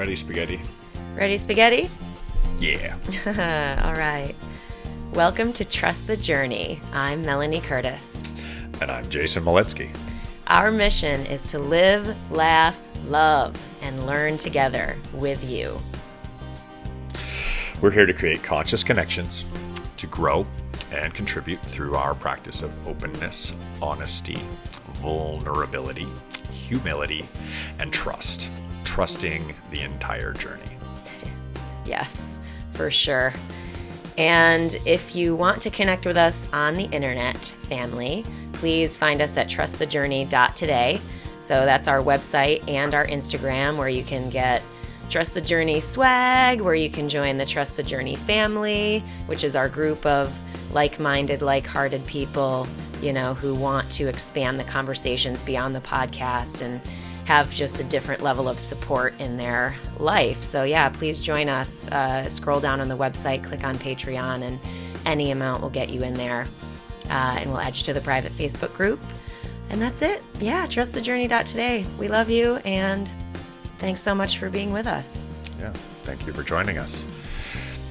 Ready, spaghetti? Ready, spaghetti? Yeah. All right. Welcome to Trust the Journey. I'm Melanie Curtis. And I'm Jason Moletsky. Our mission is to live, laugh, love, and learn together with you. We're here to create conscious connections, to grow and contribute through our practice of openness, honesty, vulnerability, humility, and trust. Trusting the entire journey. Yes, for sure. And if you want to connect with us on the internet, family, please find us at trustthejourney.today. So that's our website and our Instagram, where you can get Trust the Journey swag, where you can join the Trust the Journey family, which is our group of like-minded, like-hearted people, who want to expand the conversations beyond the podcast and have just a different level of support in their life. So yeah, please join us. Scroll down on the website, click on Patreon, and any amount will get you in there. And we'll add you to the private Facebook group. And that's it. Yeah, trustthejourney.today. We love you, and thanks so much for being with us. Yeah, thank you for joining us.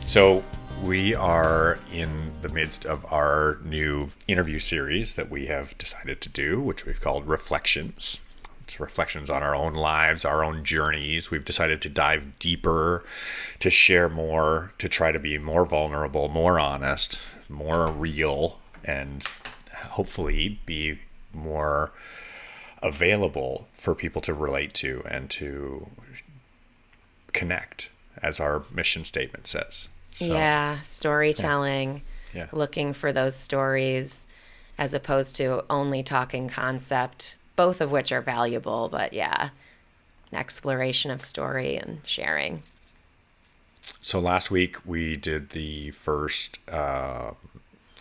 So we are in the midst of our new interview series that we have decided to do, which we've called Reflections. It's reflections on our own lives, our own journeys. We've decided to dive deeper, to share more, to try to be more vulnerable, more honest, more real, and hopefully be more available for people to relate to and to connect, as our mission statement says. So, yeah, storytelling, yeah. Looking for those stories as opposed to only talking concept, both of which are valuable, but yeah, an exploration of story and sharing. So last week we did the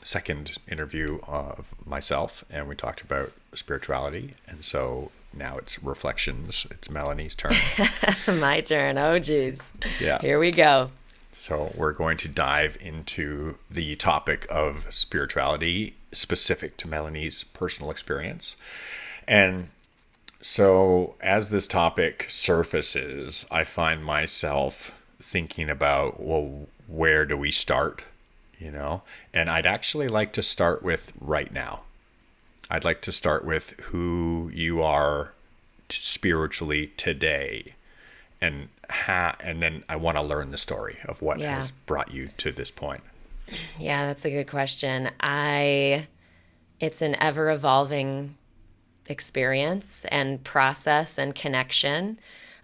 second interview of myself, and we talked about spirituality. And so now it's Reflections. It's Melanie's turn. My turn. Oh, geez. Yeah. Here we go. So we're going to dive into the topic of spirituality specific to Melanie's personal experience. And so as this topic surfaces, I find myself thinking about, well, where do we start? And I'd actually like to start with right now. I'd like to start with who you are spiritually today, and then I want to learn the story of what has brought you to this point. Yeah, that's a good question. It's an ever-evolving experience and process and connection.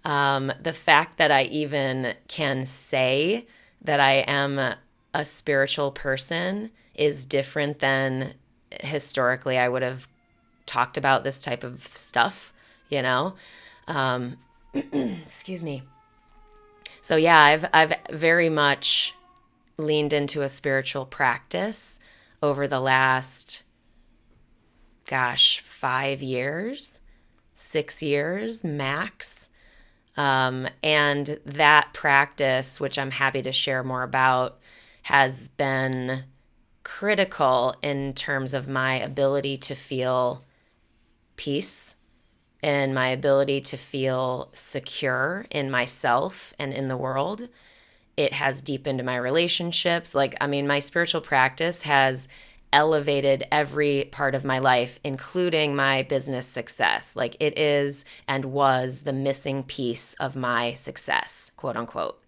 The fact that I even can say that I am a spiritual person is different than historically I would have talked about this type of stuff, excuse me. So yeah, I've very much leaned into a spiritual practice over the last 5 years, 6 years max. And that practice, which I'm happy to share more about, has been critical in terms of my ability to feel peace and my ability to feel secure in myself and in the world. It has deepened my relationships. My spiritual practice has elevated every part of my life, including my business success. It is and was the missing piece of my success, quote unquote.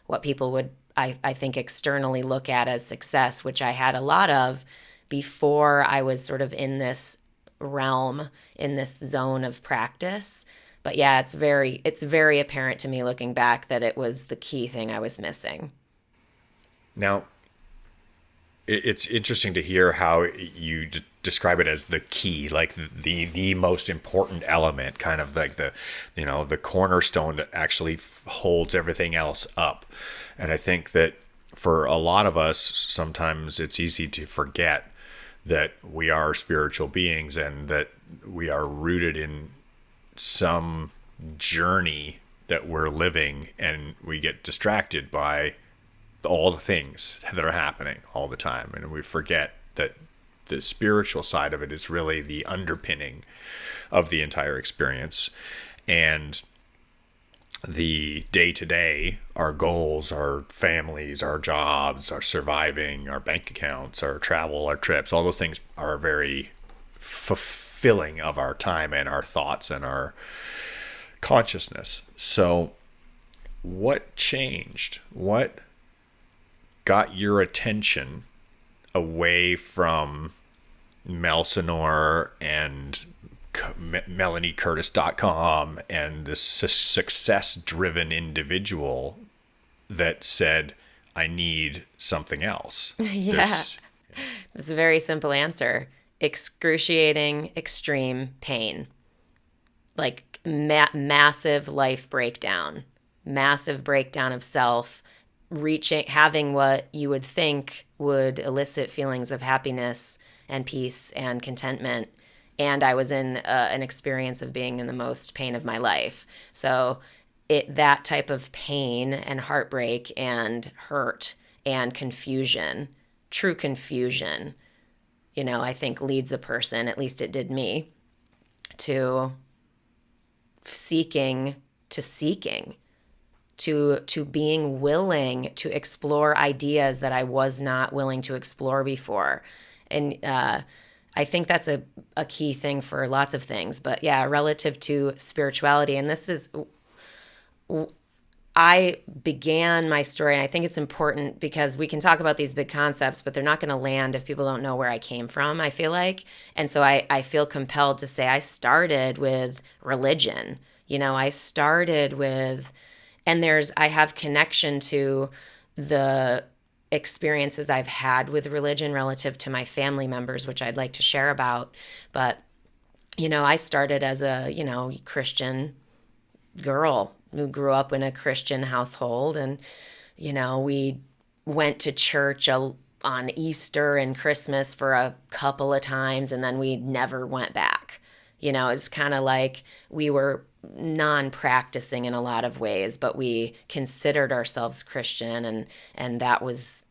What people would, I think, externally look at as success, which I had a lot of before I was sort of in this realm, in this zone of practice. But yeah, it's very apparent to me looking back that it was the key thing I was missing. Now, it's interesting to hear how you describe it as the key, like the most important element, kind of like the cornerstone that actually holds everything else up. And I think that for a lot of us, sometimes it's easy to forget that we are spiritual beings and that we are rooted in some journey that we're living, and we get distracted by all the things that are happening all the time, and we forget that the spiritual side of it is really the underpinning of the entire experience. And the day to day, our goals, our families, our jobs, our surviving, our bank accounts, our travel, our trips, all those things are very fulfilling of our time and our thoughts and our consciousness. So, what changed? What got your attention away from Melsenor and MelanieCurtis.com and this success driven individual that said, I need something else? Yeah. It's a very simple answer. Excruciating, extreme pain. Like massive life breakdown, massive breakdown of self, reaching, having what you would think would elicit feelings of happiness and peace and contentment. And I was in an experience of being in the most pain of my life. So that type of pain and heartbreak and hurt and confusion, true confusion, I think leads a person, at least it did me, to seeking to being willing to explore ideas that I was not willing to explore before. And I think that's a key thing for lots of things. But yeah, relative to spirituality, and this is, I began my story, and I think it's important because we can talk about these big concepts, but they're not going to land if people don't know where I came from, I feel like. And so I feel compelled to say I started with religion. I started with, and I have connection to the experiences I've had with religion relative to my family members, which I'd like to share about. But, I started as a, Christian girl who grew up in a Christian household. And, we went to church on Easter and Christmas for a couple of times, and then we never went back. It's kind of like we were non-practicing in a lot of ways, but we considered ourselves Christian, and that was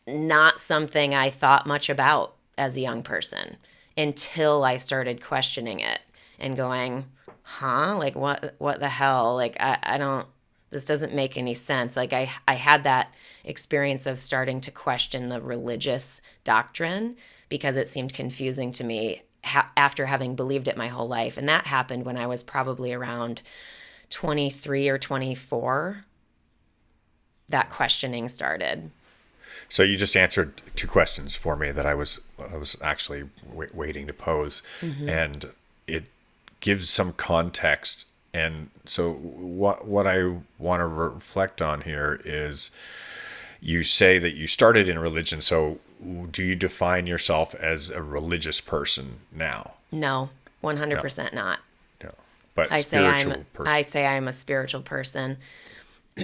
not something I thought much about as a young person until I started questioning it and going, like what the hell? Like I don't, this doesn't make any sense. Like I had that experience of starting to question the religious doctrine because it seemed confusing to me after having believed it my whole life. And that happened when I was probably around 23 or 24. That questioning started. So you just answered two questions for me that I was actually waiting to pose, and it gives some context. And so what I want to reflect on here is, you say that you started in religion. So do you define yourself as a religious person now? No, 100% not. No, but I spiritual person. I say I'm a spiritual person.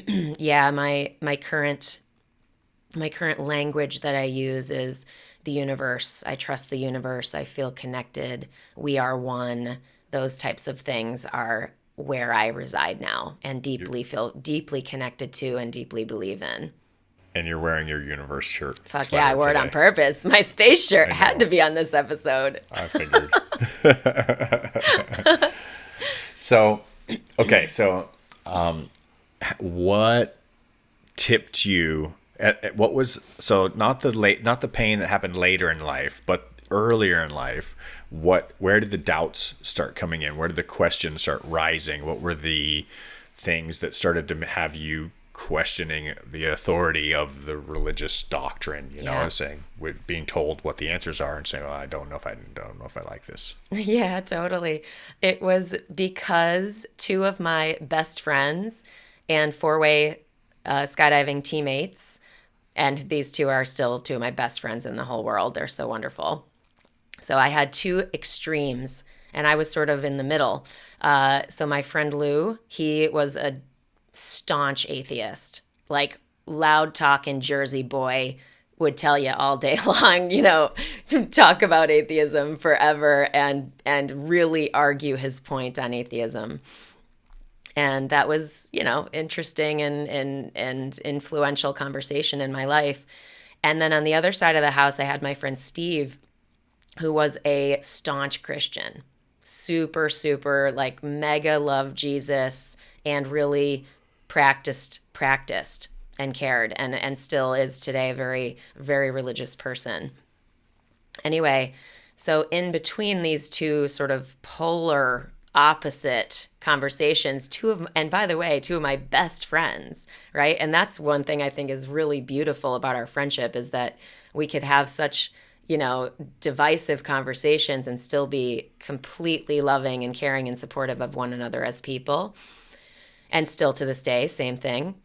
Yeah, my current language that I use is the universe. I trust the universe. I feel connected. We are one. Those types of things are where I reside now and feel deeply connected to and deeply believe in. And you're wearing your universe shirt. Fuck yeah, I wore it on purpose. My space shirt had to be on this episode. I figured. So, okay, so what tipped you what was, so not the pain that happened later in life, but earlier in life, where did the doubts start coming in? Where did the questions start rising? What were the things that started to have you questioning the authority of the religious doctrine, saying, with being told what the answers are and saying, I don't know if I like this. Yeah, totally. It was because two of my best friends and four-way skydiving teammates, and these two are still two of my best friends in the whole world. They're so wonderful. So I had two extremes, and I was sort of in the middle. So my friend Lou, he was a staunch atheist, like loud talking Jersey boy, would tell you all day long, talk about atheism forever and really argue his point on atheism. And that was, interesting and influential conversation in my life. And then on the other side of the house, I had my friend Steve, who was a staunch Christian, super, super, like mega love Jesus, and really practiced and cared, and still is today a very, very religious person. Anyway, so in between these two sort of polar opposite conversations, and by the way, two of my best friends, right? And that's one thing I think is really beautiful about our friendship, is that we could have such, divisive conversations and still be completely loving and caring and supportive of one another as people. And still to this day, same thing.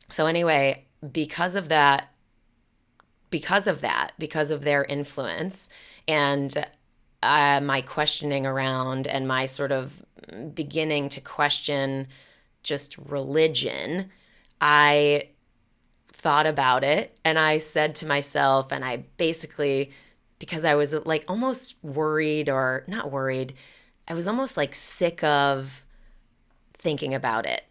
So anyway, because of their influence and my questioning around, and my sort of beginning to question just religion, I thought about it and I said to myself, and I basically, because I was like almost worried, or not worried, I was almost like sick of thinking about it.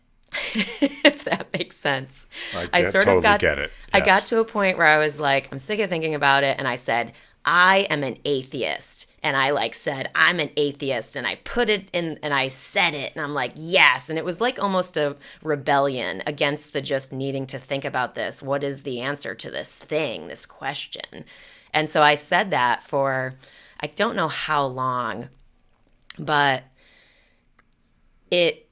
If that makes sense. I sort of Totally got get it. I got Yes. to a point where I was like, I'm sick of thinking about it, and I said, I am an atheist. And I like said, I'm an atheist, and I put it in and I said it, and I'm like, yes. And it was like almost a rebellion against the just needing to think about this. What is the answer to this thing, this question? And so I said that for, I don't know how long, but it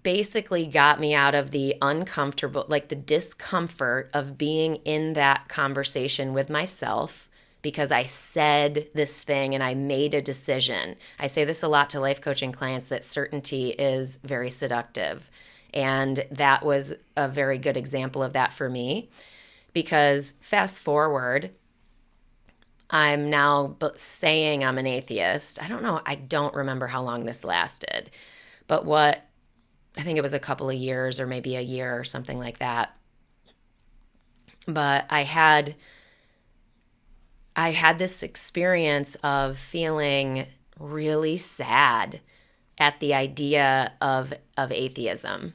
basically got me out of the uncomfortable, like the discomfort of being in that conversation with myself, because I said this thing and I made a decision. I say this a lot to life coaching clients, that certainty is very seductive. And that was a very good example of that for me, because fast forward, I'm now saying I'm an atheist. I don't know. I don't remember how long this lasted, but I think it was a couple of years or maybe a year or something like that. But I had this experience of feeling really sad at the idea of atheism.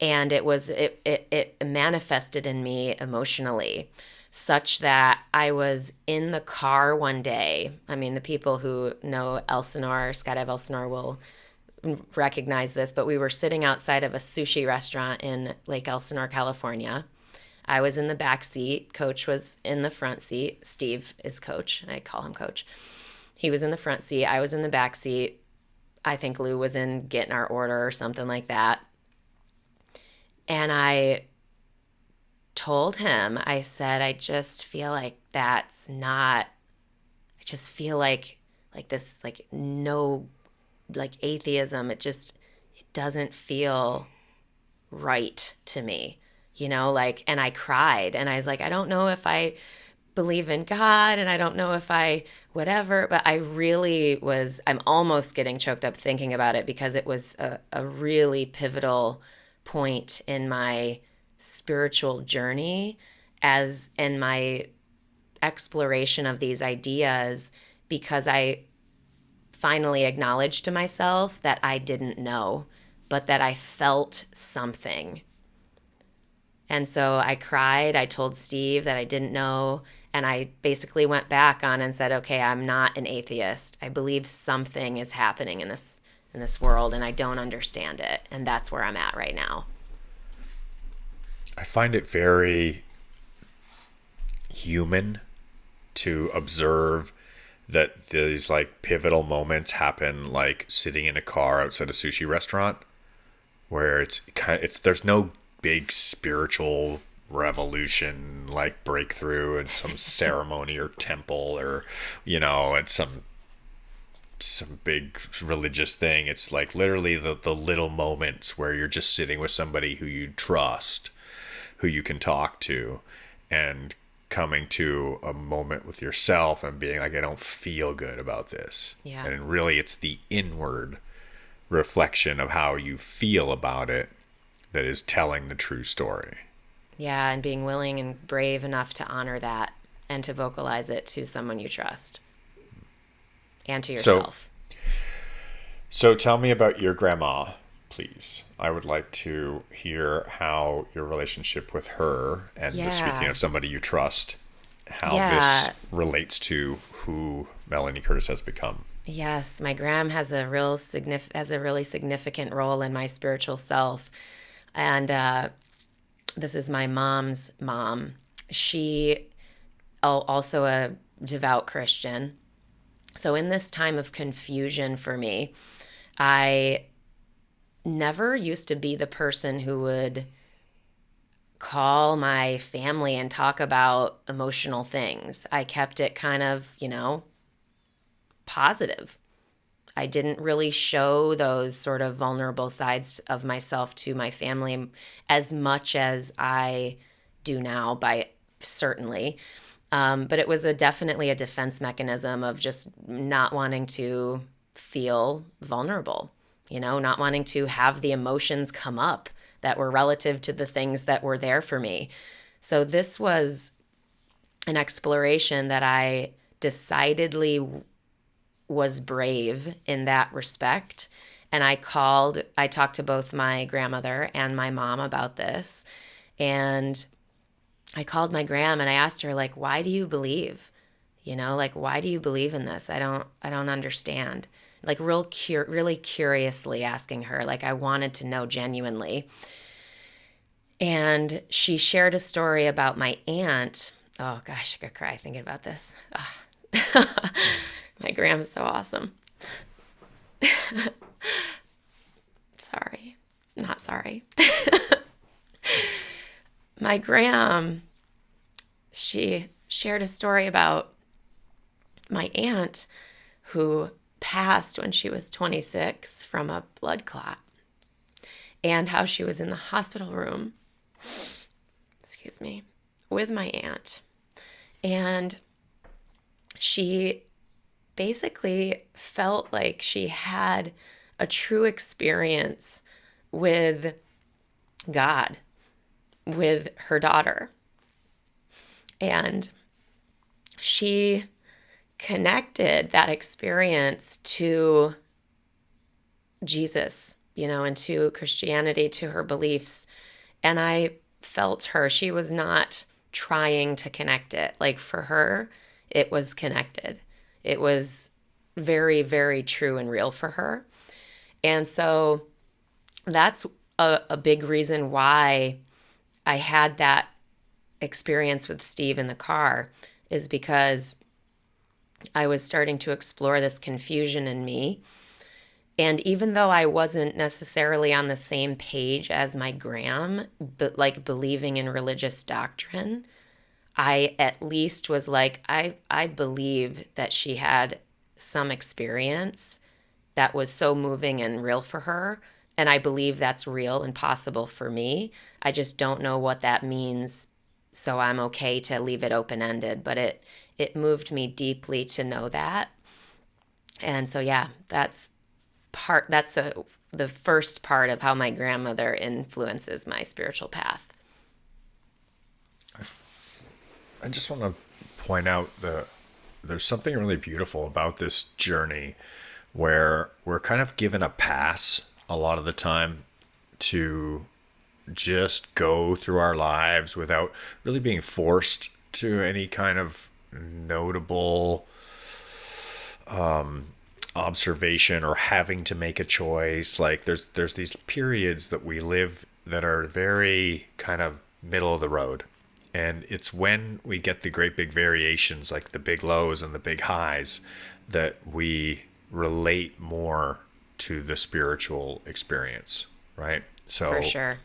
And it manifested in me emotionally, such that I was in the car one day. I mean, the people who know Elsinore, Skydive Elsinore, will recognize this, but we were sitting outside of a sushi restaurant in Lake Elsinore, California. I was in the back seat. Coach was in the front seat. Steve is coach. I call him coach. He was in the front seat. I was in the back seat. I think Lou was in getting our order or something like that. And I told him, I said, I just feel like that's not, I just feel like this, like no, like atheism, it doesn't feel right to me, like, and I cried and I was like, I don't know if I believe in God, and I don't know if I whatever, but I'm almost getting choked up thinking about it, because it was a really pivotal point in my spiritual journey, as in my exploration of these ideas, because I finally acknowledged to myself that I didn't know, but that I felt something. And so I cried. I told Steve that I didn't know. And I basically went back on and said, okay, I'm not an atheist. I believe something is happening in this world, and I don't understand it. And that's where I'm at right now. I find it very human to observe that these like pivotal moments happen, like sitting in a car outside a sushi restaurant, where it's there's no big spiritual revolution like breakthrough in some ceremony or temple, or at some big religious thing. It's like literally the little moments where you're just sitting with somebody who you trust, who you can talk to, and coming to a moment with yourself and being like, I don't feel good about this. Yeah. And really it's the inward reflection of how you feel about it that is telling the true story. Yeah. And being willing and brave enough to honor that and to vocalize it to someone you trust and to So, yourself. so tell me about your grandma, please. I would like to hear how your relationship with her, and speaking Yeah. of somebody you trust, how this Yeah. relates to who Melanie Curtis has become. Yes, my gram has a has a really significant role in my spiritual self, and this is my mom's mom. She also a devout Christian. So in this time of confusion for me, I never used to be the person who would call my family and talk about emotional things. I kept it kind of, positive. I didn't really show those sort of vulnerable sides of myself to my family as much as I do now, by certainly. But it was definitely a defense mechanism of just not wanting to feel vulnerable, not wanting to have the emotions come up that were relative to the things that were there for me. So this was an exploration that I decidedly was brave in that respect. And I talked to both my grandmother and my mom about this. And I called my gram and I asked her, like, why do you believe? Like, why do you believe in this? I don't understand. Like, really curiously asking her, like, I wanted to know genuinely. And she shared a story about my aunt. Oh gosh, I could cry thinking about this. Oh. My gram is so awesome. Sorry. Not sorry. My gram, she shared a story about my aunt who passed when she was 26 from a blood clot, and how she was in the hospital room, excuse me, with my aunt. And she basically felt like she had a true experience with God, with her daughter. And she connected that experience to Jesus, and to Christianity, to her beliefs. And I felt her. She was not trying to connect it. Like, for her, it was connected. It was very, very true and real for her. And so that's a big reason why I had that experience with Steve in the car, is because I was starting to explore this confusion in me. And even though I wasn't necessarily on the same page as my gram, but like believing in religious doctrine, I at least was like, I believe that she had some experience that was so moving and real for her. And I believe that's real and possible for me. I just don't know what that means. So I'm okay to leave it open ended. But it moved me deeply to know that. And so, yeah, the first part of how my grandmother influences my spiritual path. I just want to point out there's something really beautiful about this journey where we're kind of given a pass a lot of the time to just go through our lives without really being forced to any kind of notable observation or having to make a choice. Like there's these periods that we live that are very kind of middle of the road. And it's when we get the great big variations, like the big lows and the big highs, that we relate more to the spiritual experience, right? For So sure.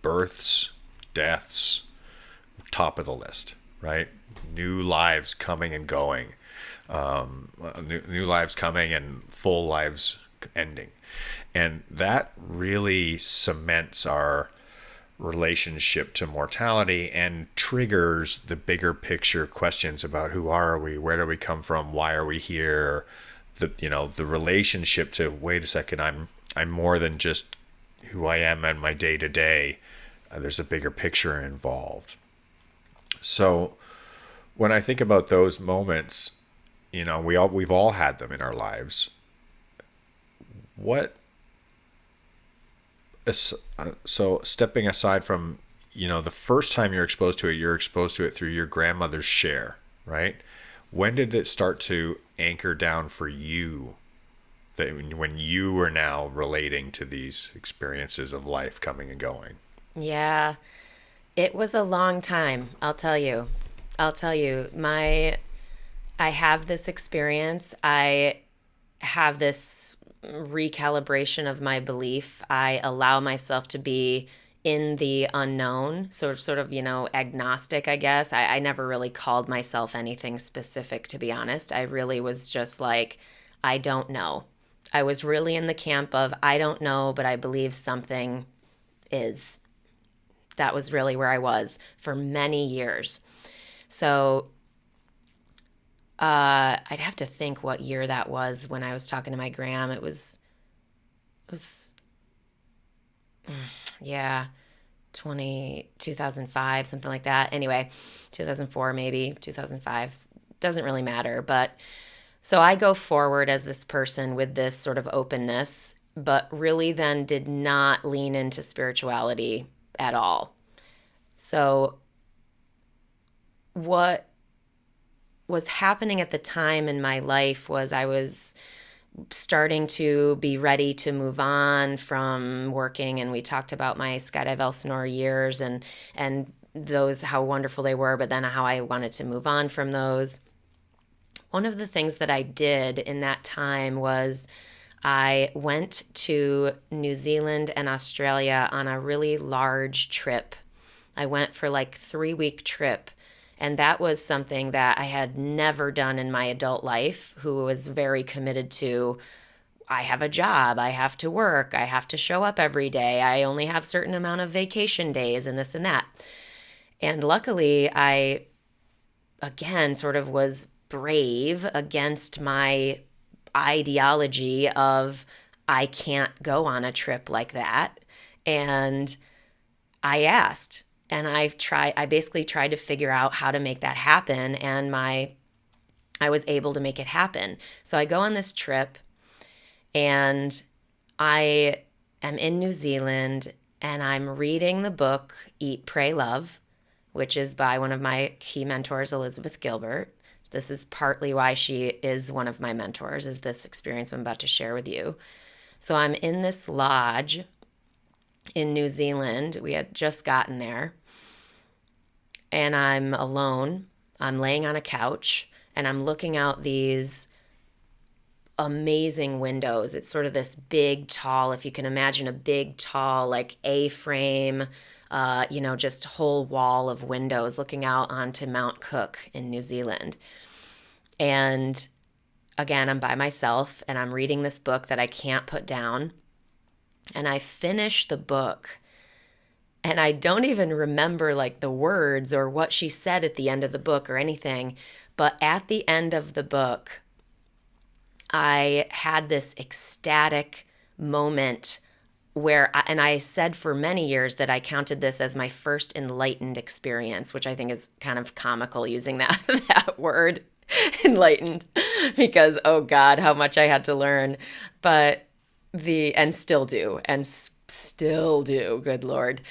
births, deaths, top of the list, right? New lives coming and going, new lives coming and full lives ending. And that really cements our relationship to mortality and triggers the bigger picture questions about who are we, where do we come from, why are we here, the relationship to, wait a second, I'm more than just who I am and my day to day. There's a bigger picture involved. So when I think about those moments, we've all had them in our lives. What So stepping aside from, the first time you're exposed to it through your grandmother's share, right? when did it start to anchor down for you, that when you were now relating to these experiences of life coming and going? Yeah, it was a long time, I'll tell you. I'll tell you. I have this experience. I have this recalibration of my belief. I allow myself to be in the unknown, sort of, agnostic, I guess. I never really called myself anything specific, to be honest. I really was just like, I don't know. I was really in the camp of, I don't know, but I believe something is. That was really where I was for many years. So I'd have to think what year that was when I was talking to my gram. It was yeah, 2005, something like that. Anyway, 2004 maybe, 2005, doesn't really matter, but so I go forward as this person with this sort of openness, but really then did not lean into spirituality at all. So what was happening at the time in my life was I was starting to be ready to move on from working, and we talked about my skydive Elsinore years and those, how wonderful they were, but then how I wanted to move on from those. One of the things that I did in that time was I went to New Zealand and Australia on a really large trip. I went for like 3 week trip. And that was something that I had never done in my adult life, who was very committed to, I have a job, I have to work, I have to show up every day, I only have certain amount of vacation days and this and that. And luckily, I again sort of was brave against my ideology of I can't go on a trip like that. And I asked, and I basically tried to figure out how to make that happen, and I was able to make it happen. So I go on this trip, and I am in New Zealand, and I'm reading the book Eat, Pray, Love, which is by one of my key mentors, Elizabeth Gilbert. This is partly why she is one of my mentors, is this experience I'm about to share with you. So I'm in this lodge in New Zealand. We had just gotten there, and I'm alone. I'm laying on a couch, and I'm looking out these amazing windows. It's sort of this big, tall, if you can imagine a big, tall, like A-frame, just whole wall of windows looking out onto Mount Cook in New Zealand. And again, I'm by myself, and I'm reading this book that I can't put down. And I finish the book, and I don't even remember like the words or what she said at the end of the book or anything. But at the end of the book, I had this ecstatic moment and I said for many years that I counted this as my first enlightened experience, which I think is kind of comical using that, that word, enlightened, because, oh God, how much I had to learn. But and still do, good Lord.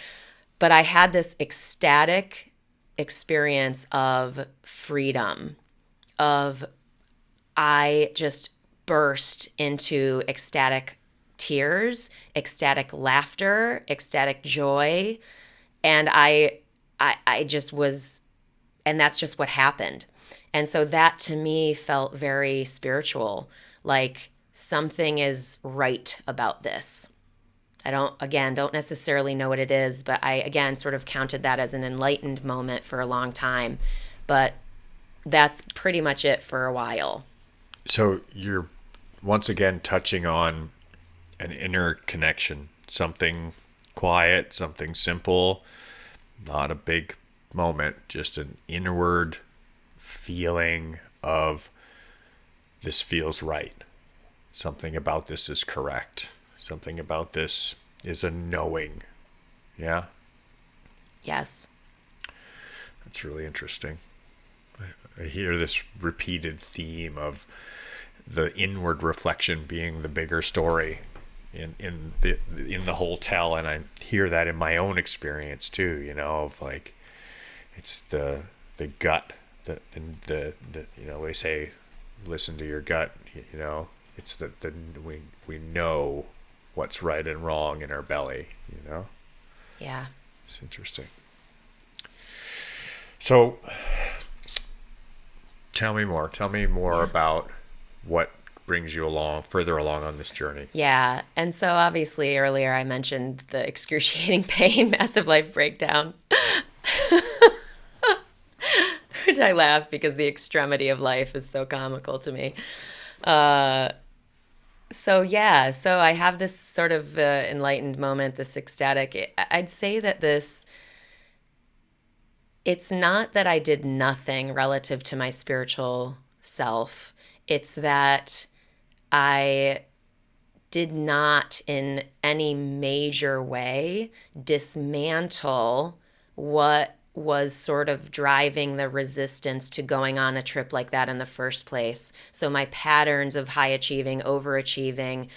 But I had this ecstatic experience of freedom, of I just burst into ecstatic tears, ecstatic laughter, ecstatic joy. And I just was, and that's just what happened. And so that to me felt very spiritual, like something is right about this. I don't necessarily know what it is, but I, again, sort of counted that as an enlightened moment for a long time. But that's pretty much it for a while. So you're once again touching on an inner connection, something quiet, something simple, not a big moment, just an inward feeling of this feels right. Something about this is correct. Something about this is a knowing. Yeah? Yes. That's really interesting. I hear this repeated theme of the inward reflection being the bigger story in the whole tell, and I hear that in my own experience too, of like it's the gut they say listen to your gut. It's that we know what's right and wrong in our belly. Yeah. It's interesting. So tell me more Yeah. about what brings you further along on this journey. Yeah. And so obviously earlier I mentioned the excruciating pain, massive life breakdown, which I laugh because the extremity of life is so comical to me. So yeah, so I have this sort of enlightened moment, this ecstatic. I'd say that it's not that I did nothing relative to my spiritual self. It's that I did not in any major way dismantle what was sort of driving the resistance to going on a trip like that in the first place. So my patterns of high achieving, overachieving,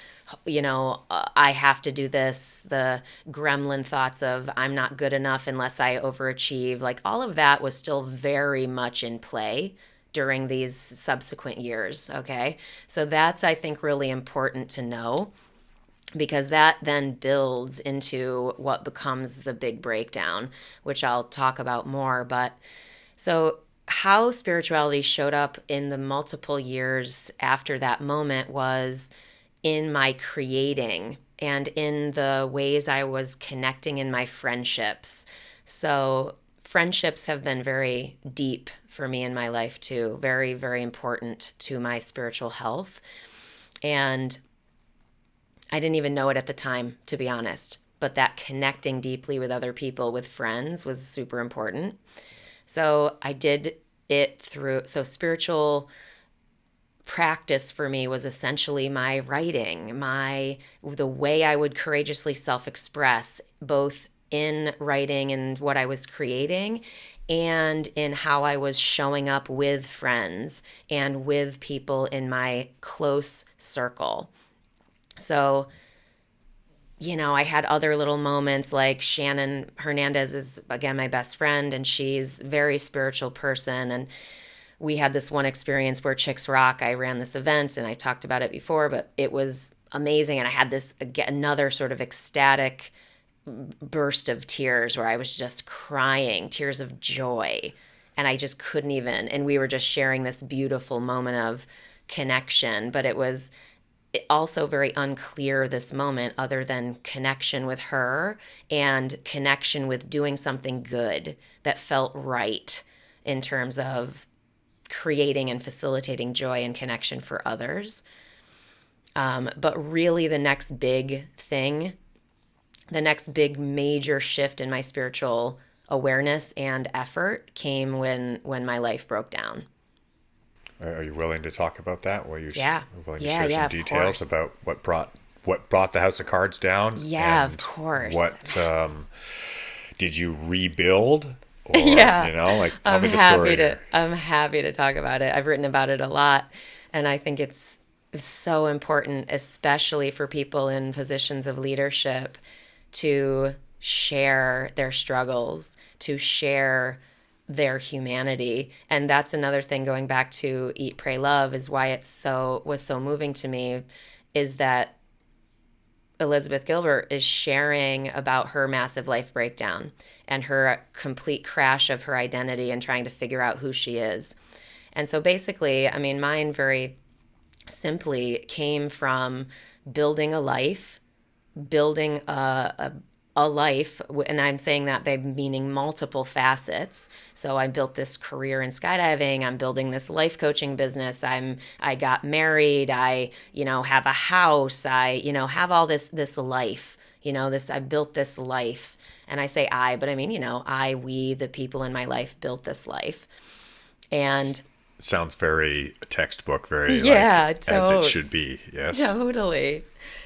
I have to do this, the gremlin thoughts of I'm not good enough unless I overachieve, like all of that was still very much in play during these subsequent years. Okay. So that's, I think, really important to know because that then builds into what becomes the big breakdown, which I'll talk about more. But so, how spirituality showed up in the multiple years after that moment was in my creating and in the ways I was connecting in my friendships. So, friendships have been very deep for me in my life too, very, very important to my spiritual health. And I didn't even know it at the time, to be honest. But that connecting deeply with other people, with friends, was super important. So I did it through, so spiritual practice for me was essentially my writing, the way I would courageously self-express, both in writing and what I was creating, and in how I was showing up with friends and with people in my close circle. So, I had other little moments like Shannon Hernandez is, again, my best friend, and she's a very spiritual person. And we had this one experience where Chicks Rock, I ran this event and I talked about it before, but it was amazing. And I had this, again, another sort of ecstatic burst of tears where I was just crying, tears of joy. And I just couldn't even, and we were just sharing this beautiful moment of connection, but it was also very unclear this moment other than connection with her and connection with doing something good that felt right in terms of creating and facilitating joy and connection for others. But really, the next big thing, the next big major shift in my spiritual awareness and effort came when my life broke down. Are you willing to talk about that? Yeah. Willing to Yeah, share yeah, some of details course. about what brought the House of Cards down, Yeah, of and course. what did you rebuild, or Yeah. like tell me the story here. I'm happy to talk about it. I've written about it a lot, and I think it's so important, especially for people in positions of leadership, to share their struggles, to share their humanity. And that's another thing, going back to Eat, Pray, Love, is why was so moving to me, is that Elizabeth Gilbert is sharing about her massive life breakdown and her complete crash of her identity and trying to figure out who she is. And so basically, I mean, mine very simply came from building a life, building a life, and I'm saying that by meaning multiple facets. So I built this career in skydiving, I'm building this life coaching business, I got married, I have a house, I have all this life, this I built this life. And I say I, but I mean, we, the people in my life, built this life. And Sounds very textbook, very like yeah, as it should totes. be. Yes. Totally.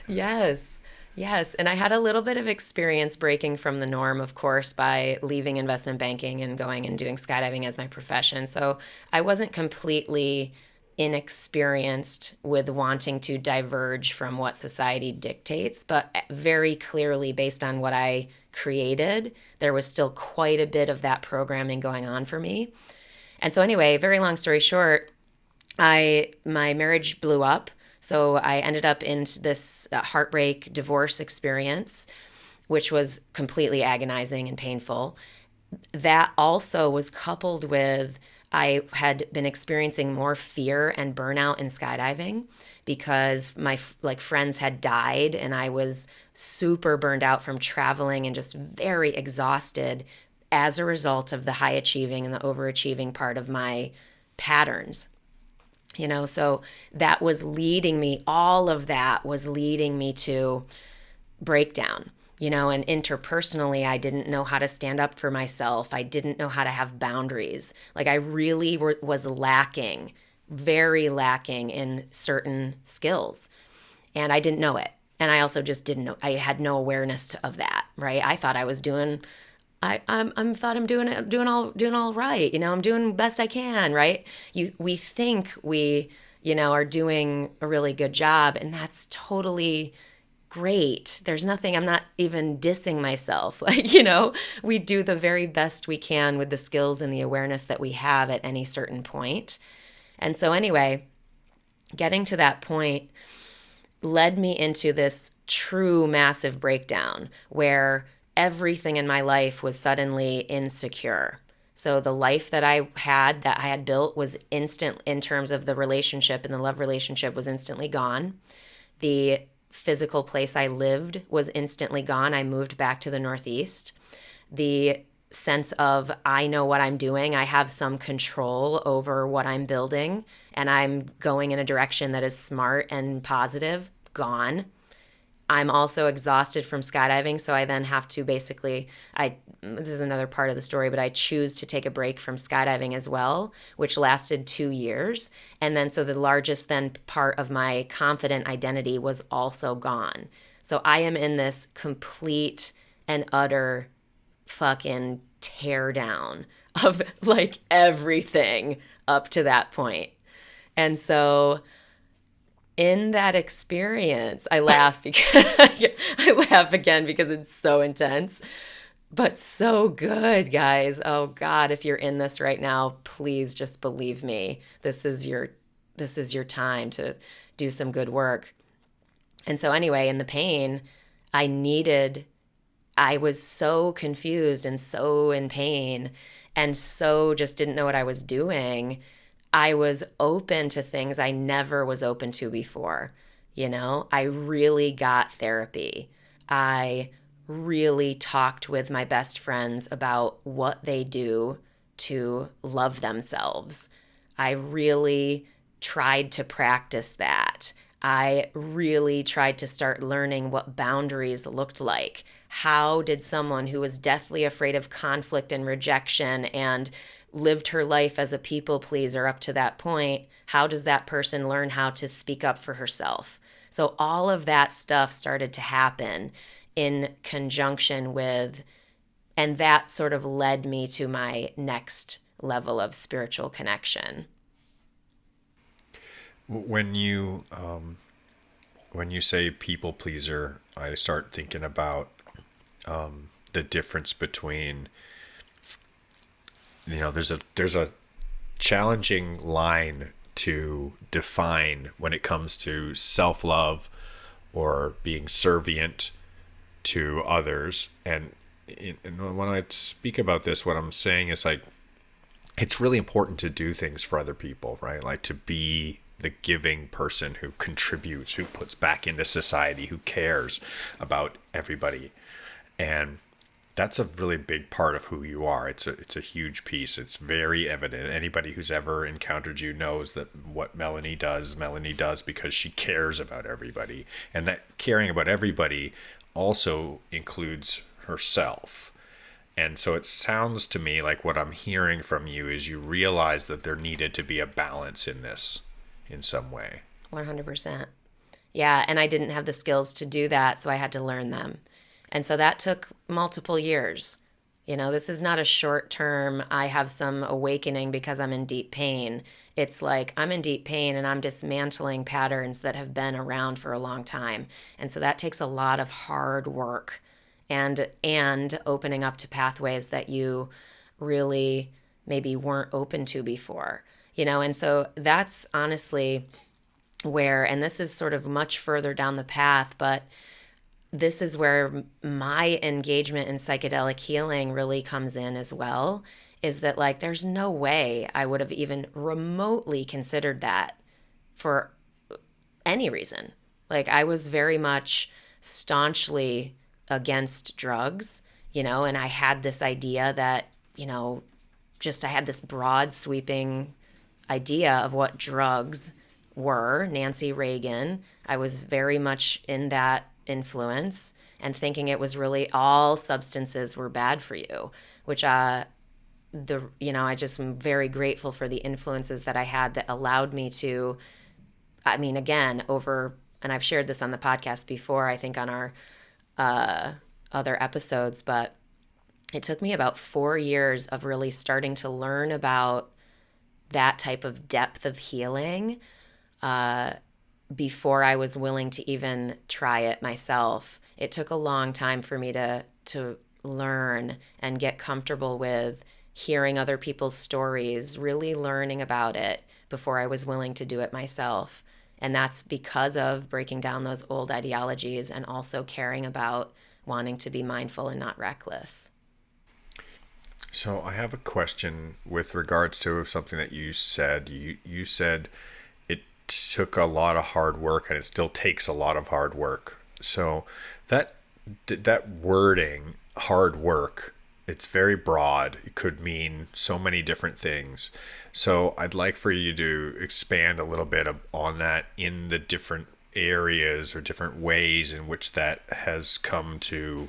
Yes. Yes. And I had a little bit of experience breaking from the norm, of course, by leaving investment banking and going and doing skydiving as my profession. So I wasn't completely inexperienced with wanting to diverge from what society dictates, but very clearly, based on what I created, there was still quite a bit of that programming going on for me. And so anyway, very long story short, I my marriage blew up. So I ended up in this heartbreak divorce experience, which was completely agonizing and painful. That also was coupled with I had been experiencing more fear and burnout in skydiving because my like friends had died and I was super burned out from traveling and just very exhausted as a result of the high achieving and the overachieving part of my patterns. So that was leading me, all of that was leading me to breakdown. And interpersonally, I didn't know how to stand up for myself. I didn't know how to have boundaries. Like I really was lacking, very lacking in certain skills. And I didn't know it. And I also just didn't know, I had no awareness of that, right? I thought I was doing I'm thought I'm doing it, doing all right. I'm doing best I can, right? We think we, are doing a really good job, and that's totally great. There's nothing, I'm not even dissing myself. Like, we do the very best we can with the skills and the awareness that we have at any certain point. And so, anyway, getting to that point led me into this true massive breakdown where everything in my life was suddenly insecure. So the life that I had built was instant in terms of the relationship, and the love relationship was instantly gone. The physical place I lived was instantly gone. I moved back to the Northeast. The sense of I know what I'm doing, I have some control over what I'm building, and I'm going in a direction that is smart and positive, gone. I'm also exhausted from skydiving, so I then have to basically I this is another part of the story, but I choose to take a break from skydiving as well, which lasted 2 years. And then so the largest then part of my confident identity was also gone. So I am in this complete and utter fucking tear down of like everything up to that point. And so in that experience, I laugh because I laugh again because it's so intense, but so good, guys. Oh God, if you're in this right now, please just believe me. This is your time to do some good work. And so anyway, in the pain, I needed I was so confused and so in pain and so just didn't know what I was doing. I was open to things I never was open to before. I really got therapy. I really talked with my best friends about what they do to love themselves. I really tried to practice that. I really tried to start learning what boundaries looked like. How did someone who was deathly afraid of conflict and rejection and lived her life as a people pleaser up to that point, how does that person learn how to speak up for herself? So all of that stuff started to happen in conjunction with, and that sort of led me to my next level of spiritual connection. When you say people pleaser, I start thinking about the difference between there's a challenging line to define when it comes to self-love or being servient to others. And when I speak about this, what I'm saying is like it's really important to do things for other people, right? Like to be the giving person who contributes, who puts back into society, who cares about everybody. And that's a really big part of who you are. It's a huge piece. It's very evident. Anybody who's ever encountered you knows that what Melanie does because she cares about everybody. And that caring about everybody also includes herself. And so it sounds to me like what I'm hearing from you is you realize that there needed to be a balance in this in some way. 100%. Yeah, and I didn't have the skills to do that, so I had to learn them. And so that took multiple years. This is not a short term, I have some awakening because I'm in deep pain. It's like I'm in deep pain and I'm dismantling patterns that have been around for a long time. And so that takes a lot of hard work and opening up to pathways that you really maybe weren't open to before, you know? And so that's honestly where, and this is sort of much further down the path, but this is where my engagement in psychedelic healing really comes in as well, is that like there's no way I would have even remotely considered that for any reason. Like I was very much staunchly against drugs, you know, and I had this idea that, you know, just I had this broad sweeping idea of what drugs were. Nancy Reagan, I was very much in that influence and thinking it was really all substances were bad for you, which I just am very grateful for the influences that I had that allowed me to, I mean, again, over, and I've shared this on the podcast before, I think on our other episodes, but it took me about 4 years of really starting to learn about that type of depth of healing before I was willing to even try it myself. It took a long time for me to learn and get comfortable with hearing other people's stories, really learning about it before I was willing to do it myself. And that's because of breaking down those old ideologies and also caring about wanting to be mindful and not reckless. So I have a question with regards to something that you said. You said it took a lot of hard work and it still takes a lot of hard work. So that that wording, hard work, it's very broad. It could mean so many different things. So I'd like for you to expand a little bit on that in the different areas or different ways in which that has come to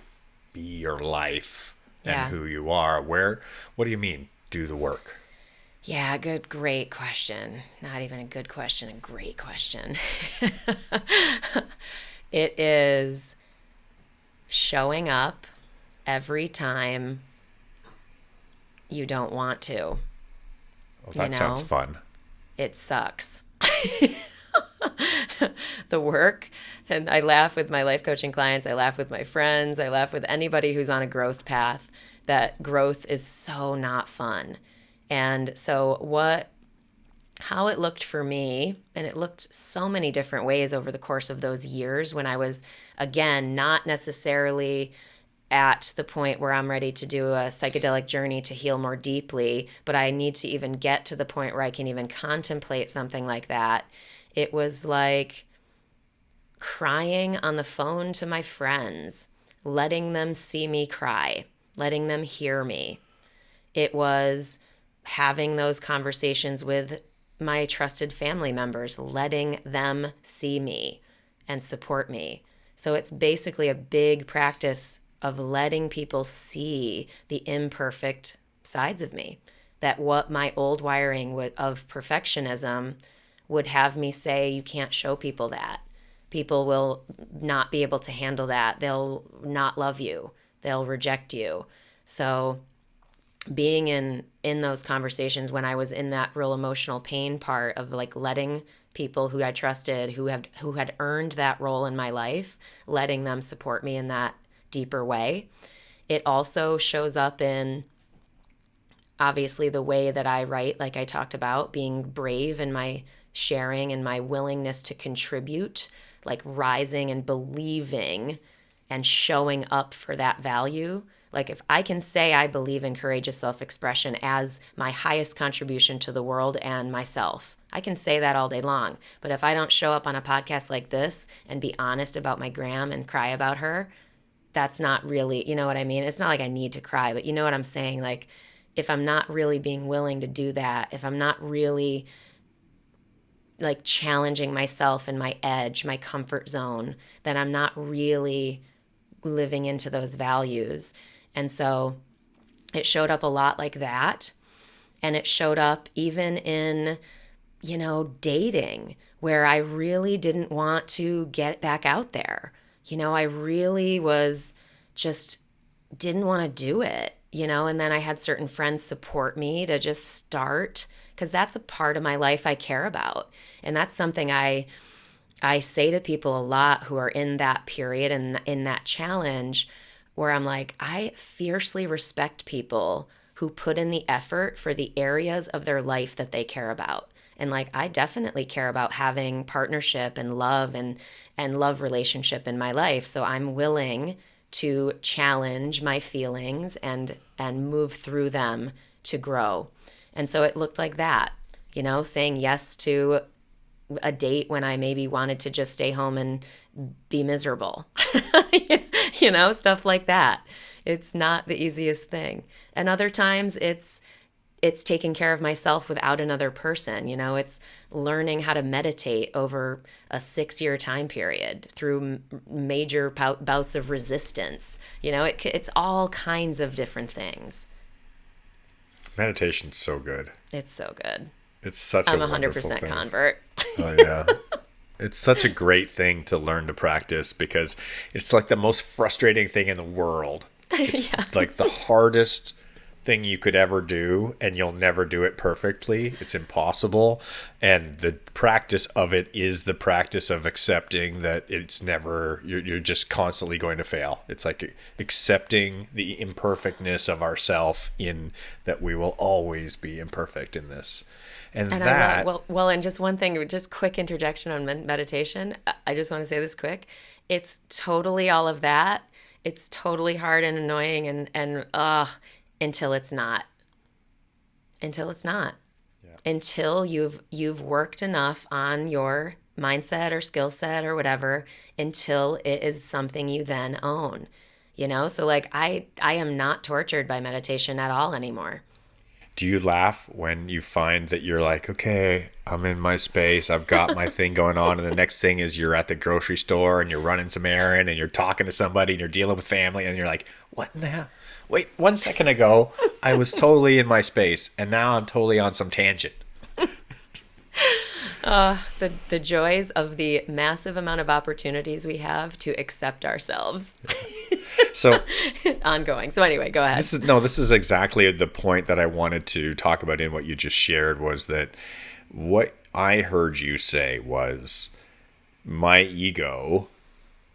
be your life and Yeah. who you are. What do you mean, do the work? Yeah, great question. Not even a good question, a great question. It is showing up every time you don't want to, Well, you that sounds know? fun. It sucks. The work, and I laugh with my life coaching clients, I laugh with my friends, I laugh with anybody who's on a growth path, that growth is so not fun. And so how it looked for me, and it looked so many different ways over the course of those years when I was, again, not necessarily at the point where I'm ready to do a psychedelic journey to heal more deeply, but I need to even get to the point where I can even contemplate something like that. It was like crying on the phone to my friends, letting them see me cry, letting them hear me. It was having those conversations with my trusted family members, letting them see me and support me. So it's basically a big practice of letting people see the imperfect sides of me. That what my old wiring would of perfectionism would have me say, you can't show people that. People will not be able to handle that. They'll not love you. They'll reject you. So being in those conversations when I was in that real emotional pain part of like letting people who I trusted who had earned that role in my life, letting them support me in that deeper way. It also shows up in obviously the way that I write, like I talked about, being brave in my sharing and my willingness to contribute, like rising and believing and showing up for that value. Like if I can say I believe in courageous self-expression as my highest contribution to the world and myself, I can say that all day long. But if I don't show up on a podcast like this and be honest about my gram and cry about her, that's not really, you know what I mean? It's not like I need to cry, but you know what I'm saying? Like if I'm not really being willing to do that, if I'm not really like challenging myself and my edge, my comfort zone, then I'm not really living into those values. And so it showed up a lot like that. And it showed up even in, dating, where I really didn't want to get back out there. I really was just didn't want to do it, and then I had certain friends support me to just start because that's a part of my life I care about. And that's something I say to people a lot who are in that period and in that challenge where I'm like, I fiercely respect people who put in the effort for the areas of their life that they care about. And like I definitely care about having partnership and love relationship in my life. So I'm willing to challenge my feelings and move through them to grow. And so it looked like that, saying yes to a date when I maybe wanted to just stay home and be miserable. Stuff like that. It's not the easiest thing. And other times it's taking care of myself without another person. It's learning how to meditate over a 6-year time period through major bouts of resistance. It's all kinds of different things. Meditation's so good. It's so good. It's such a I'm a wonderful 100% thing. convert. Oh yeah. It's such a great thing to learn to practice because it's like the most frustrating thing in the world. It's Yeah. like the hardest thing you could ever do, and you'll never do it perfectly. It's impossible. And the practice of it is the practice of accepting that it's never, you're just constantly going to fail. It's like accepting the imperfectness of ourself in that we will always be imperfect in this. And And I love, that, and just one thing, just quick interjection on meditation. I just want to say this quick. It's totally all of that. It's totally hard and annoying and until it's not. Until it's not. yeah. Until you've worked enough on your mindset or skill set or whatever until it is something you then own. So like I am not tortured by meditation at all anymore. Do you laugh when you find that you're like, okay, I'm in my space, I've got my thing going on, and the next thing is you're at the grocery store and you're running some errand and you're talking to somebody and you're dealing with family and you're like, what in the hell? Wait, 1 second ago, I was totally in my space and now I'm totally on some tangent. The joys of the massive amount of opportunities we have to accept ourselves. So Ongoing. So anyway, go ahead. this is exactly the point that I wanted to talk about in what you just shared, was that what I heard you say was my ego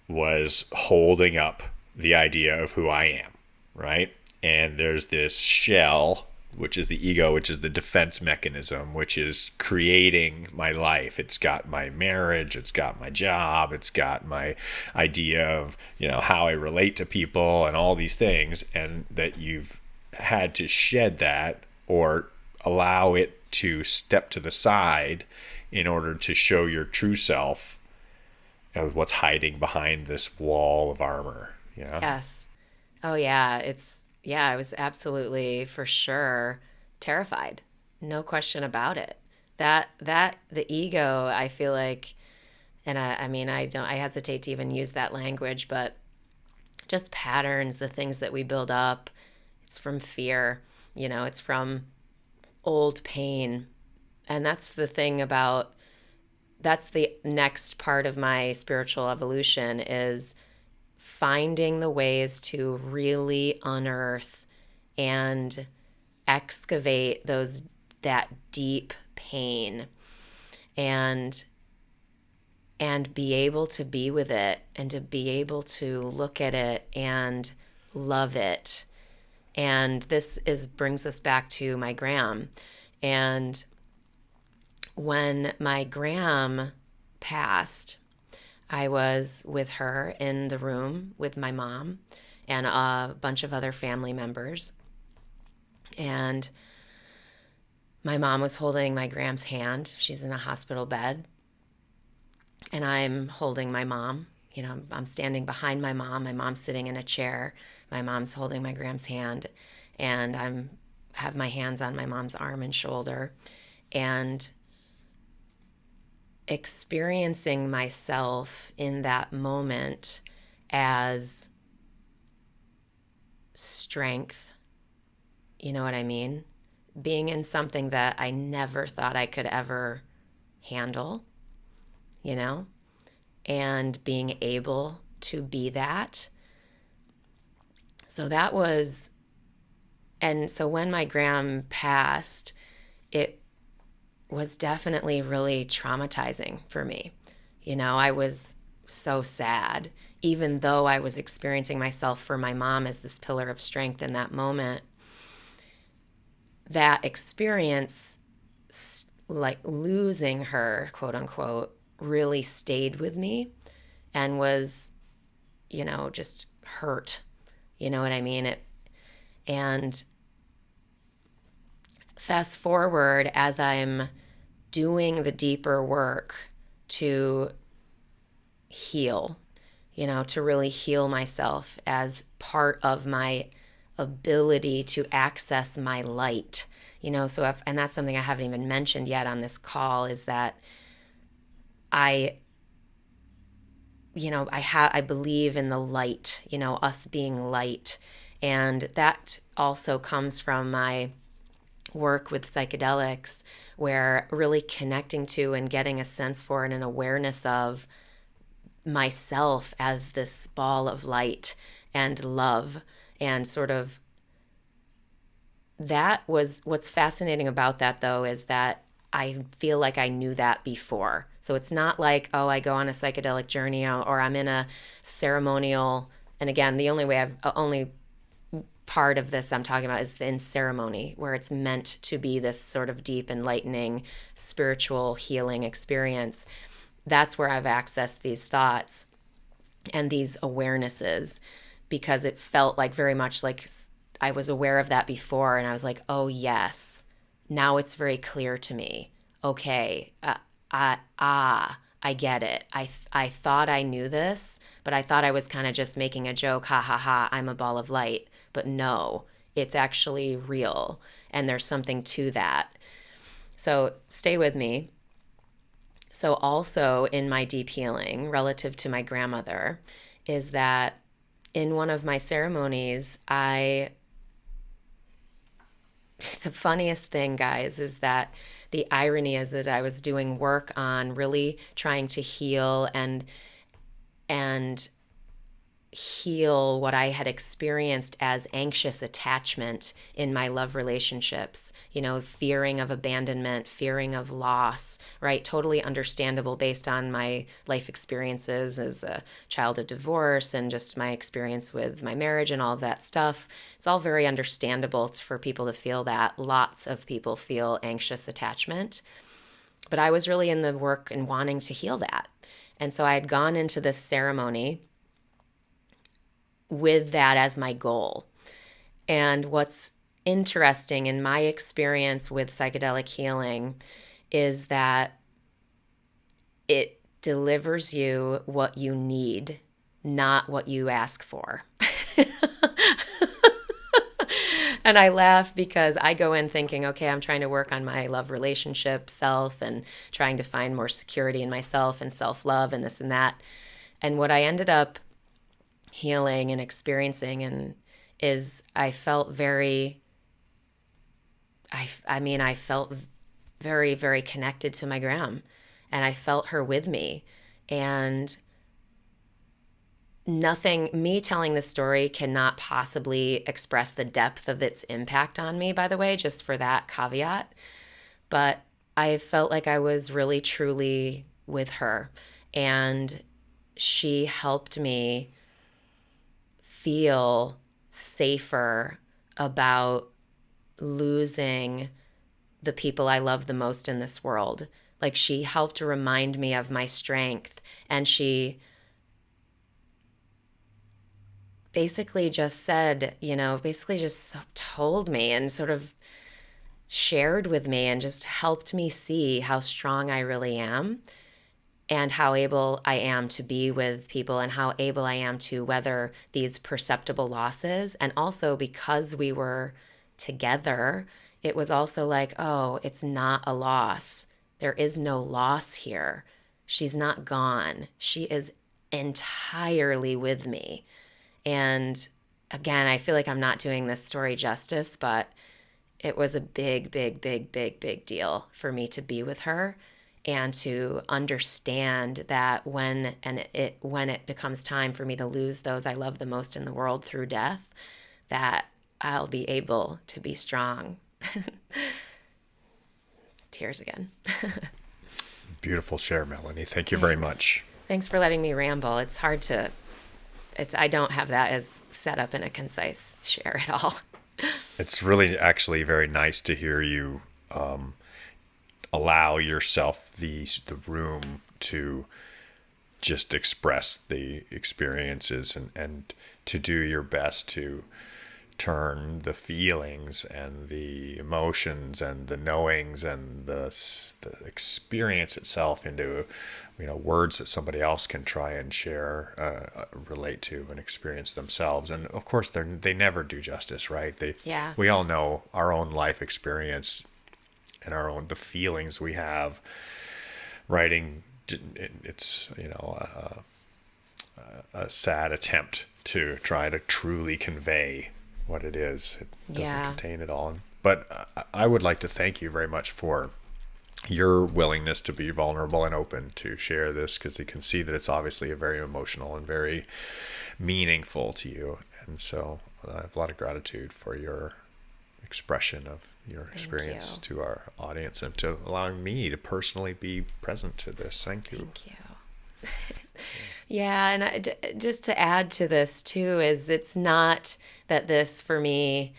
was holding up the idea of who I am, right? And there's this shell, which is the ego, which is the defense mechanism, which is creating my life. It's got my marriage, it's got my job, it's got my idea of, how I relate to people and all these things, and that you've had to shed that or allow it to step to the side in order to show your true self of what's hiding behind this wall of armor. Yeah. Yes. Oh yeah, I was absolutely for sure terrified. No question about it. That the ego, I feel like, and I mean I hesitate to even use that language, but just patterns, the things that we build up, it's from fear, it's from old pain. And that's the thing about that's the next part of my spiritual evolution is finding the ways to really unearth and excavate that deep pain and be able to be with it and to be able to look at it and love it. And this brings us back to my gram. And when my gram passed, I was with her in the room with my mom and a bunch of other family members. And my mom was holding my Gram's hand. She's in a hospital bed. And I'm holding my mom. I'm standing behind my mom. My mom's sitting in a chair. My mom's holding my Gram's hand. And have my hands on my mom's arm and shoulder. And experiencing myself in that moment as strength. You know what I mean? Being in something that I never thought I could ever handle, and being able to be that. So that was, and so when my gram passed, it was definitely really traumatizing for me. I was so sad, even though I was experiencing myself for my mom as this pillar of strength in that moment. that experience, like losing her, quote unquote, really stayed with me and was, just hurt. You know what I mean? And fast forward as I'm doing the deeper work to heal, to really heal myself as part of my ability to access my light. And that's something I haven't even mentioned yet on this call, is that I I believe in the light, us being light. And that also comes from my work with psychedelics, where really connecting to and getting a sense for and an awareness of myself as this ball of light and love. And sort of, that was what's fascinating about that, though, is that I feel like I knew that before. So it's not like, oh, I go on a psychedelic journey, or I'm in a ceremonial. And again, the only part of this I'm talking about is in ceremony, where it's meant to be this sort of deep, enlightening, spiritual healing experience. That's where I've accessed these thoughts and these awarenesses, because it felt like very much like I was aware of that before, and I was like, oh yes, now it's very clear to me. Okay, I get it. I thought I knew this, but I thought I was kind of just making a joke. Ha ha ha, I'm a ball of light. But no, it's actually real, and there's something to that. So stay with me. So also in my deep healing relative to my grandmother is that in one of my ceremonies, the funniest thing, guys, is that the irony is that I was doing work on really trying to heal and heal what I had experienced as anxious attachment in my love relationships, fearing of abandonment, fearing of loss, right? Totally understandable based on my life experiences as a child of divorce and just my experience with my marriage and all of that stuff. It's all very understandable for people to feel that. Lots of people feel anxious attachment. But I was really in the work and wanting to heal that. And so I had gone into this ceremony with that as my goal. And what's interesting in my experience with psychedelic healing is that it delivers you what you need, not what you ask for. And I laugh because I go in thinking, okay, I'm trying to work on my love relationship self and trying to find more security in myself and self-love and this and that. And what I ended up healing and experiencing and is I felt very I felt very, very connected to my gram, and I felt her with me. And me telling this story cannot possibly express the depth of its impact on me, by the way, just for that caveat. But I felt like I was really, truly with her, and she helped me feel safer about losing the people I love the most in this world. Like, she helped remind me of my strength, and she basically just said, basically just told me and sort of shared with me and just helped me see how strong I really am and how able I am to be with people and how able I am to weather these perceptible losses. And also, because we were together, it was also like, oh, it's not a loss. There is no loss here. She's not gone. She is entirely with me. And again, I feel like I'm not doing this story justice, but it was a big, big, big, big, big deal for me to be with her and to understand that when it becomes time for me to lose those I love the most in the world through death, that I'll be able to be strong. Tears again. Beautiful share, Melanie. Thank you very Thanks. much. Thanks for letting me ramble. I don't have that as set up in a concise share at all. It's really actually very nice to hear you allow yourself the room to just express the experiences, and to do your best to turn the feelings and the emotions and the knowings and the experience itself into, words that somebody else can try and share, relate to and experience themselves. And of course they never do justice, right? They Yeah. We all know our own life experience and the feelings we have. Writing, it's, a sad attempt to try to truly convey what it is. It doesn't Yeah. contain it all. But I would like to thank you very much for your willingness to be vulnerable and open to share this, because you can see that it's obviously a very emotional and very meaningful to you. And so I have a lot of gratitude for your expression of your Thank you. experience to our audience, and to allowing me to personally be present to this. Thank you. Thank you. Yeah, and just to add to this too, is it's not that this for me,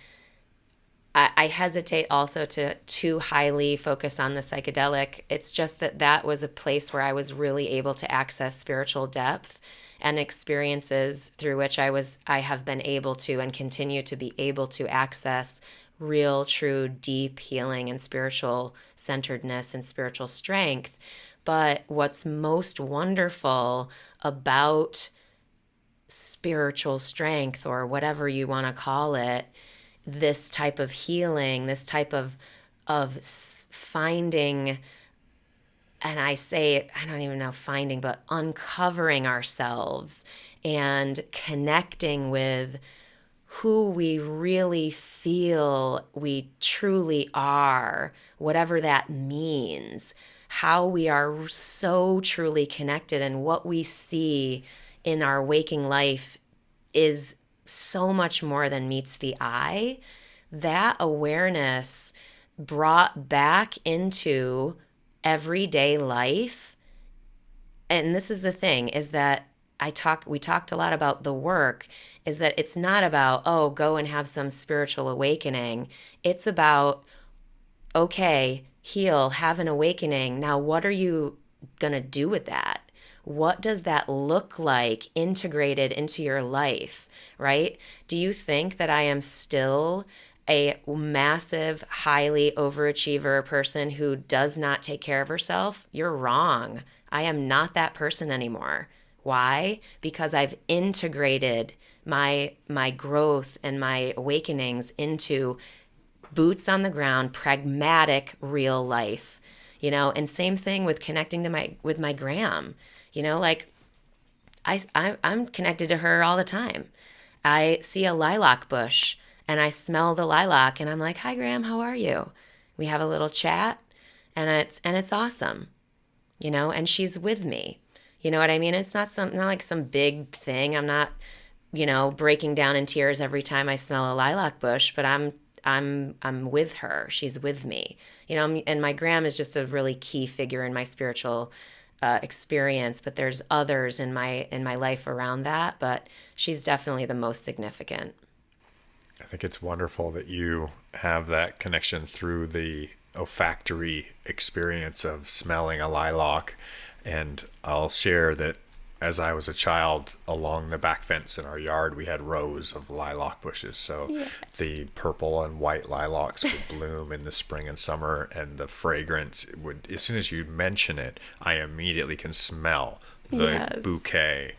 I hesitate also to too highly focus on the psychedelic. It's just that that was a place where I was really able to access spiritual depth and experiences through which I have been able to and continue to be able to access real, true, deep healing and spiritual centeredness and spiritual strength. But what's most wonderful about spiritual strength, or whatever you want to call it, this type of healing, this type of finding, and I don't even know finding, but uncovering ourselves and connecting with who we really feel we truly are, whatever that means, how we are so truly connected, and what we see in our waking life is so much more than meets the eye. That awareness brought back into everyday life. And this is the thing, is that we talked a lot about the work, is that it's not about, oh, go and have some spiritual awakening. It's about, okay, heal, have an awakening. Now, what are you going to do with that? What does that look like integrated into your life, right? Do you think that I am still a massive, highly overachiever person who does not take care of herself? You're wrong. I am not that person anymore. Why? Because I've integrated my growth and my awakenings into boots on the ground, pragmatic, real life. And same thing with connecting to my gram. Like I'm connected to her all the time. I see a lilac bush and I smell the lilac and I'm like, "Hi Graham, how are you?" We have a little chat, and it's awesome. And she's with me. You know what I mean? It's not like some big thing. I'm not, breaking down in tears every time I smell a lilac bush, but I'm with her. She's with me. And my gram is just a really key figure in my spiritual experience, but there's others in my life around that, but she's definitely the most significant. I think it's wonderful that you have that connection through the olfactory experience of smelling a lilac. And I'll share that as I was a child, along the back fence in our yard, we had rows of lilac bushes. So Yeah. the purple and white lilacs would bloom in the spring and summer, and the fragrance would, as soon as you mention it, I immediately can smell the Yes. bouquet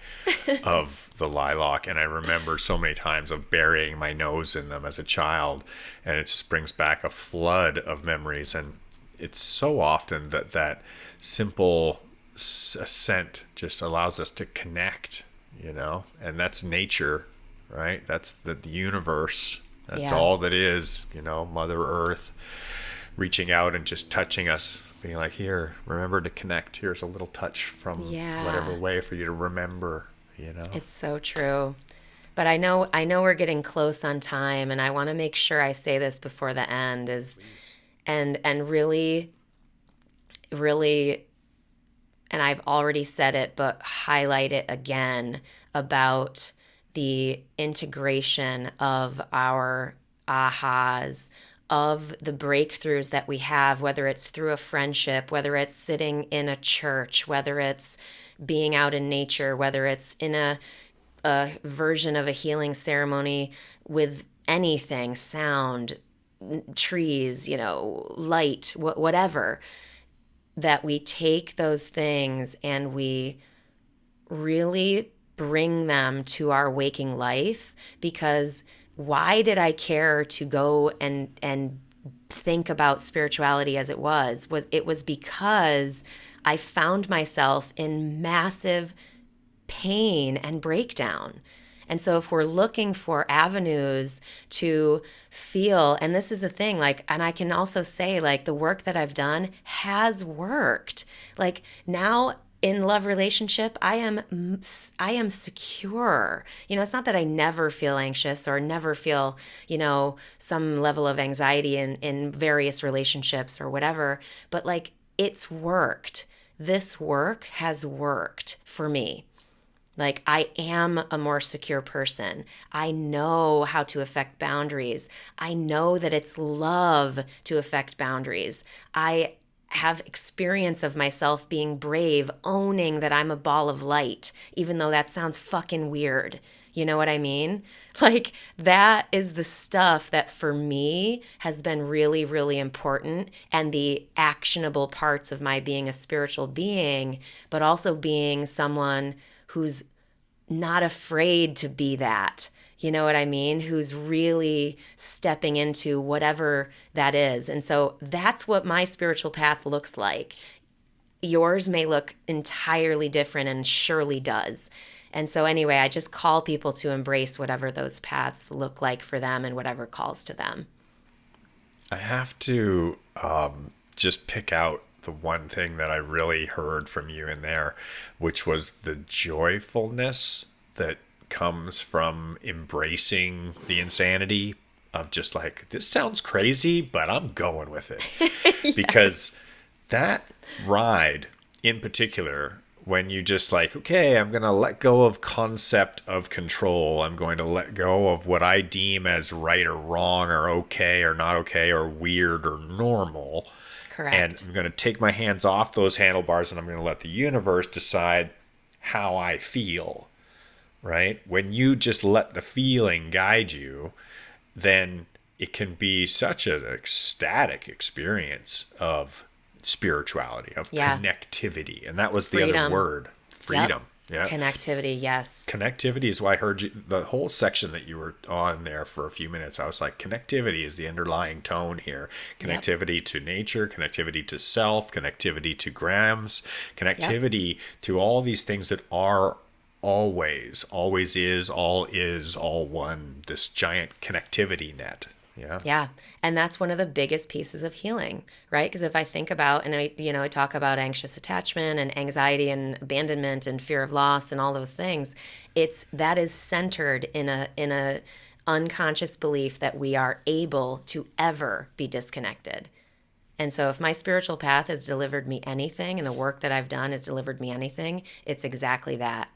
of the lilac. And I remember so many times of burying my nose in them as a child, and it just brings back a flood of memories. And it's so often that simple scent just allows us to connect, and that's nature, right? That's the universe. That's Yeah. all that is, Mother Earth reaching out and just touching us, being like, here, remember to connect. Here's a little touch from whatever Yeah. way for you to remember. It's so true. But I know we're getting close on time, and I want to make sure I say this before the end is Please. and really, really, and I've already said it, but highlight it again about the integration of ahas, of the breakthroughs that we have, whether it's through a friendship, whether it's sitting in a church, whether it's being out in nature, whether it's in a version of a healing ceremony with anything, sound, trees, light, whatever, that we take those things and we really bring them to our waking life. Because why did I care to go and think about spirituality as it was because I found myself in massive pain and breakdown. And so if we're looking for avenues to feel, and this is the thing, like, and I can also say, like, the work that I've done has worked. Like, now in love relationship, I am secure. It's not that I never feel anxious or never feel, some level of anxiety in various relationships or whatever, but like, it's worked. This work has worked for me. Like, I am a more secure person. I know how to affect boundaries. I know that it's love to affect boundaries. I have experience of myself being brave, owning that I'm a ball of light, even though that sounds fucking weird. You know what I mean? Like, that is the stuff that for me has been really, really important, and the actionable parts of my being a spiritual being, but also being someone who's not afraid to be that. You know what I mean? Who's really stepping into whatever that is. And so that's what my spiritual path looks like. Yours may look entirely different, and surely does. And so, anyway, I just call people to embrace whatever those paths look like for them and whatever calls to them. I have to just pick out the one thing that I really heard from you in there, which was the joyfulness that comes from embracing the insanity of just like, this sounds crazy, but I'm going with it. Because Yes. that ride in particular, when you just like, okay, I'm going to let go of concept of control. I'm going to let go of what I deem as right or wrong or okay or not okay or weird or normal. And Correct. I'm going to take my hands off those handlebars and I'm going to let the universe decide how I feel, right? When you just let the feeling guide you, then it can be such an ecstatic experience of spirituality, of Yeah. connectivity. And that was the other Freedom. word, Yep. freedom. Yeah. Connectivity. Yes. Connectivity is why I heard you, the whole section that you were on there for a few minutes. I was like, connectivity is the underlying tone here. Yep. Connectivity to nature, connectivity to self, connectivity to grams, Yep. connectivity to all these things that are always is, all one, this giant connectivity net. Yeah. Yeah. And that's one of the biggest pieces of healing, right? Because if I think about, and I talk about anxious attachment and anxiety and abandonment and fear of loss and all those things, that is centered in a unconscious belief that we are able to ever be disconnected. And so if my spiritual path has delivered me anything, and the work that I've done has delivered me anything, it's exactly that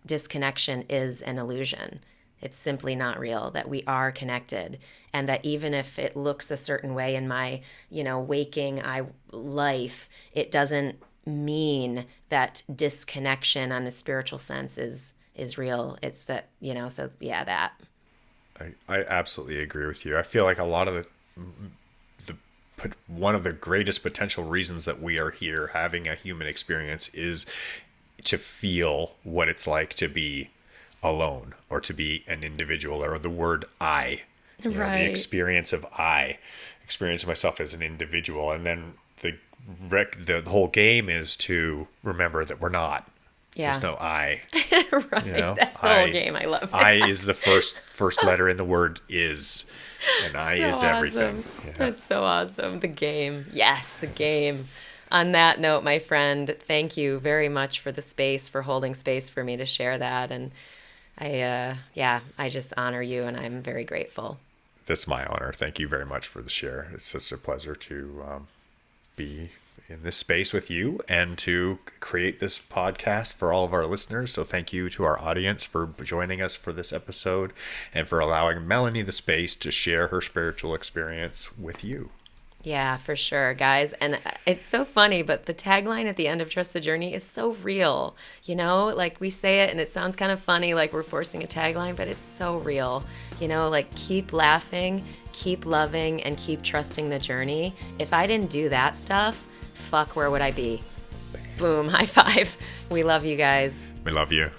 disconnection is an illusion. It's simply not real, that we are connected, and that even if it looks a certain way in my, waking life, it doesn't mean that disconnection on a spiritual sense is real. It's that, so yeah, that. I absolutely agree with you. I feel like a lot of one of the greatest potential reasons that we are here having a human experience is to feel what it's like to be alone or to be an individual, or the word I, the Right. experience of experience myself as an individual. And then the whole game is to remember that we're not. Yeah. There's no I, Right. That's the whole game. I love I that. is the first letter in the word is, and I So is everything. awesome. Yeah. That's so awesome. The game. Yes, the game. On that note, my friend, thank you very much for the space, for holding space for me to share that. And yeah, I just honor you, and I'm very grateful. That's my honor. Thank you very much for the share. It's such a pleasure to be in this space with you and to create this podcast for all of our listeners. So thank you to our audience for joining us for this episode and for allowing Melanie the space to share her spiritual experience with you. Yeah, for sure, guys. And it's so funny, but the tagline at the end of Trust the Journey is so real. You know, like we say it and it sounds kind of funny, like we're forcing a tagline, but it's so real. You know, like keep laughing, keep loving, and keep trusting the journey. If I didn't do that stuff, fuck, where would I be? Boom, high five. We love you guys. We love you.